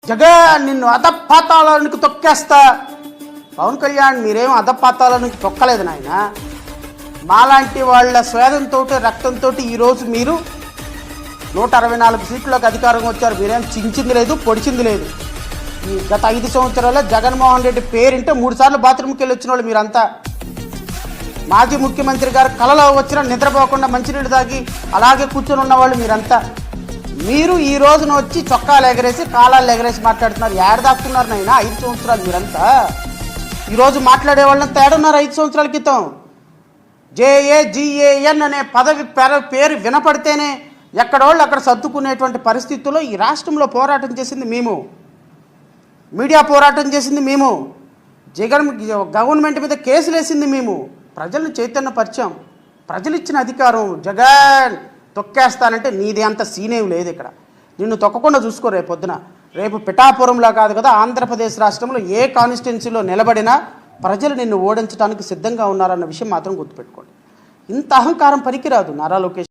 జగన్ నిన్ను అధపాతాళానికి తొక్కేస్తా. పవన్ కళ్యాణ్ మీరేం అధపాతాళానికి తొక్కలేదు నాయన. మాలాంటి వాళ్ళ స్వేదంతో రక్తంతో ఈరోజు మీరు 164 సీట్లకు అధికారం వచ్చారు. మీరేం చించింది లేదు, పొడిచింది లేదు. ఈ గత 5 సంవత్సరాల్లో జగన్మోహన్ రెడ్డి పేరింటే 3 సార్లు బాత్రూమ్కి వెళ్ళి వచ్చిన వాళ్ళు మీరంతా. మాజీ ముఖ్యమంత్రి గారు కలలో వచ్చినా నిద్రపోకుండా మంచినీళ్ళు తాగి అలాగే కూర్చొని ఉన్నవాళ్ళు మీరంతా. మీరు ఈ రోజున వచ్చి చొక్కాలు ఎగరేసి కాలాలు ఎగరేసి మాట్లాడుతున్నారు. ఏడ దాక్కున్నారు నాయన 5 సంవత్సరాలు మీరంతా. ఈరోజు మాట్లాడే వాళ్ళని తేడున్నారు 5 సంవత్సరాల క్రితం. JAGAN అనే పదవి పేరు వినపడితేనే ఎక్కడోళ్ళు అక్కడ సర్దుకునేటువంటి పరిస్థితుల్లో ఈ రాష్ట్రంలో పోరాటం చేసింది మేము, మీడియా పోరాటం చేసింది మేము, గవర్నమెంట్ మీద కేసులు వేసింది మేము, ప్రజలను చైతన్యపరిచాం. ప్రజలు ఇచ్చిన అధికారం. జగన్ తొక్కేస్తానంటే నీది అంత సీనేం లేదు ఇక్కడ. నిన్ను తొక్కకుండా చూసుకో. రేపు పిఠాపురంలో కాదు కదా, ఆంధ్రప్రదేశ్ రాష్ట్రంలో ఏ కాన్స్టిట్యున్సీలో నిలబడినా ప్రజలు నిన్ను ఓడించడానికి సిద్ధంగా ఉన్నారన్న విషయం మాత్రం గుర్తుపెట్టుకోండి. ఇంత అహంకారం పనికిరాదు నారా లోకేష్.